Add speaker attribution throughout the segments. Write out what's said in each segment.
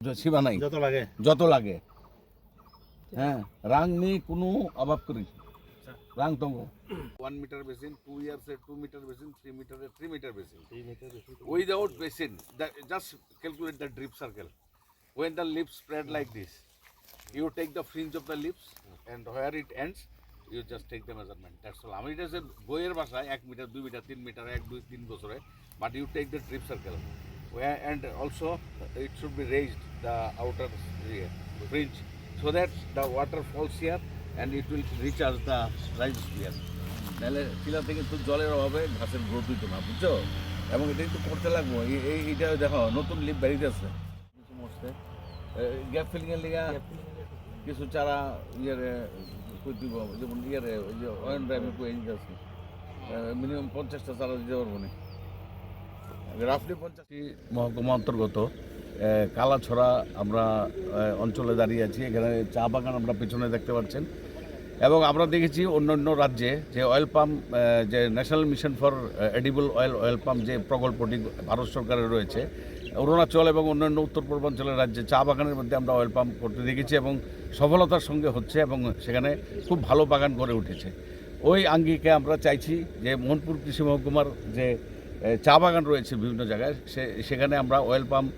Speaker 1: সীমা নাই, যত লাগে হ্যাঁ রাং নেই কোনো অভাব করি রাং তো 1 meter basin, 2 years 2 meter basin, 3 meter 3 meter basin. Without basin, just calculate the drip circle. When the leaves spread like this, you take the fringe of the leaves and where it ends, you just take the measurement. That's all. I mean, it is a boyer basa 1 meter, 2 meter, 3 meter, 1, 2, 3 বছরে, but you take the drip circle. Where and also it should be raised the outer fringe so that the water falls here and it will recharge the rhizosphere. নাহলে শিলা থেকে তো জলের অভাবে ঘাসের growth হইতো না, বুঝছো? এবং এটাই তো করতে লাগবো। এইটা দেখো নতুন লিপ বেরিয়ে আছে কিছু মরছে, গ্যাপ ফিলিংয়ের লিগা কিছু চারা ইয়ের দিব, যেমন ইয়ের ওই যে অয়েন ড্রাইভে কয়ে নিতে আছে মিনিমাম 50টা চারা দিতে পারবো না, রাফলি 50টি মহকুমা অন্তর্গত কালাছড়া আমরা অঞ্চলে দাঁড়িয়ে আছি। এখানে চা বাগান আমরা পেছনে দেখতে পাচ্ছেন এবং আমরা দেখেছি অন্য রাজ্যে যে অয়েল পাম্প, যে national mission for edible oil pump যে প্রকল্পটি ভারত সরকারের রয়েছে, অরুণাচল এবং অন্যান্য উত্তর পূর্বাঞ্চলের রাজ্যে চা বাগানের মধ্যে আমরা অয়েল পাম্প করতে দেখেছি এবং সফলতার সঙ্গে হচ্ছে এবং সেখানে খুব ভালো বাগান গড়ে উঠেছে। ওই আঙ্গিকে আমরা চাইছি যে মোহনপুর কৃষি মহকুমার যে চা বাগান রয়েছে বিভিন্ন জায়গায় সেখানে আমরা অয়েল পাম্প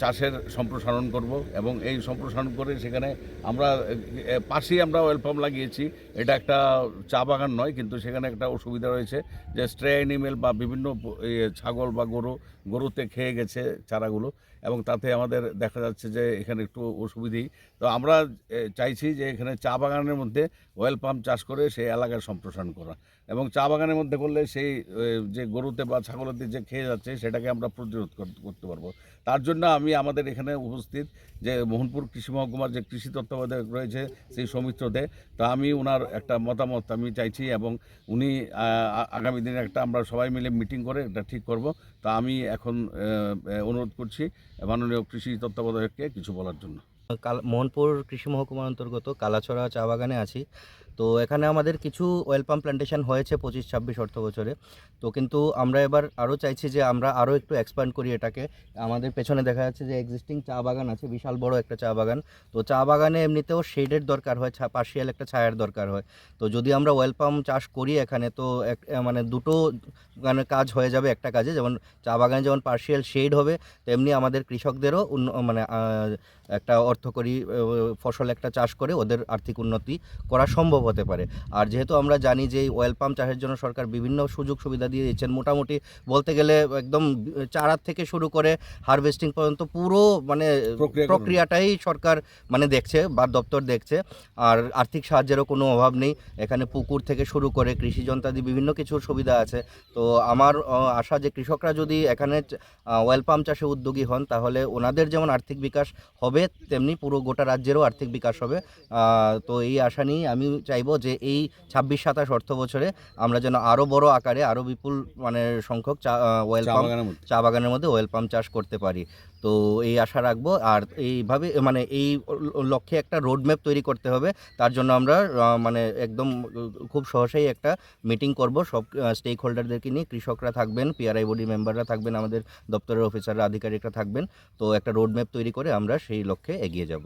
Speaker 1: চাষের সম্প্রসারণ করব এবং এই সম্প্রসারণ করে সেখানে আমরা পাশেই আমরা অয়েল পাম্প লাগিয়েছি। এটা একটা চা বাগান নয়, কিন্তু সেখানে একটা অসুবিধা রয়েছে যে স্ট্রে অ্যানিমেল বা বিভিন্ন ছাগল বা গরুতে খেয়ে গেছে চারাগুলো এবং তাতে আমাদের দেখা যাচ্ছে যে এখানে একটু অসুবিধেই। তো আমরা চাইছি যে এখানে চা বাগানের মধ্যে অয়েল পাম্প চাষ করে সেই এলাকার সম্প্রসারণ করা এবং চা বাগানের মধ্যে করলে সেই যে গরুতে বা ছাগলতে যে খেয়ে যাচ্ছে সেটাকে আমরা প্রতিরোধ করতে পারবো। তার জন্য আমি আমাদের এখানে উপস্থিত যে মোহনপুর কৃষি মহকুমার যে কৃষি তত্ত্বাবধায়ক রয়েছে সেই সৌমিত্র দে, তা আমি ওনার একটা মতামত আমি চাইছি এবং উনি আগামী দিনে একটা আমরা সবাই মিলে মিটিং করে এটা ঠিক করব। তা আমি এখন অনুরোধ করছি মাননীয় কৃষি তত্ত্বাবধায়ককে কিছু বলার জন্য।
Speaker 2: মোহনপুর কৃষি মহকুমার অন্তর্গত কালাছড়া চা বাগানে আছি। তো এখানে আমাদের কিছু অয়েল পাম্প প্ল্যান্টেশন হয়েছে 25-26 অর্থ বছরে। তো কিন্তু আমরা এবার আরও চাইছি যে আমরা আরও একটু এক্সপ্যান্ড করি এটাকে। আমাদের পেছনে দেখা যাচ্ছে যে এক্সিস্টিং চা বাগান আছে, বিশাল বড় একটা চা বাগান। তো চা বাগানে এমনিতেও শেডের দরকার হয়, পার্শিয়াল একটা ছায়ার দরকার হয়। তো যদি আমরা অয়েল পাম্প চাষ করি এখানে, তো মানে দুটো মানে কাজ হয়ে যাবে একটা কাজে। যেমন চা বাগানে যেমন পার্শিয়াল শেড হবে, তেমনি আমাদের কৃষকদেরও মানে একটা অর্থকরী ফসল একটা চাষ করে ওদের আর্থিক উন্নতি করা সম্ভব হতে পারে। আর যেহেতু আমরা জানি যে এই অয়েল পাম্প চাষের জন্য সরকার বিভিন্ন সুযোগ সুবিধা দিয়ে দিচ্ছেন, মোটামুটি বলতে গেলে একদম চারা থেকে শুরু করে হারভেস্টিং পর্যন্ত পুরো মানে প্রক্রিয়াটাই সরকার মানে দেখছে বা দপ্তর দেখছে। আর আর্থিক সাহায্যেরও কোনো অভাব নেই। এখানে পুকুর থেকে শুরু করে কৃষি যন্ত্রাদি বিভিন্ন কিছুর সুবিধা আছে। তো আমার আশা যে কৃষকরা যদি এখানে অয়েল পাম্প চাষে উদ্যোগী হন তাহলে ওনাদের যেমন আর্থিক বিকাশ হবে তেমনি পুরো গোটা রাজ্যেরও আর্থিক বিকাশ হবে। তো এই আশা নিয়ে আমি চাইবো যে এই 26-27 অর্থ বছরে আমরা যেন আরও বড় আকারে আরও বিপুল মানে সংখ্যক চা বাগানের মধ্যে অয়েল পাম্প চাষ করতে পারি। তো এই আশা রাখবো। আর এইভাবে মানে এই লক্ষ্যে একটা রোডম্যাপ তৈরি করতে হবে। তার জন্য আমরা মানে একদম খুব সহজেই একটা মিটিং করব, সব স্টেক হোল্ডারদেরকে নিয়ে। কৃষকরা থাকবেন, পিআরআই বডি মেম্বাররা থাকবেন, আমাদের দপ্তরের অফিসাররা আধিকারিকরা থাকবেন। তো একটা রোডম্যাপ তৈরি করে আমরা সেই লক্ষ্যে এগিয়ে যাব।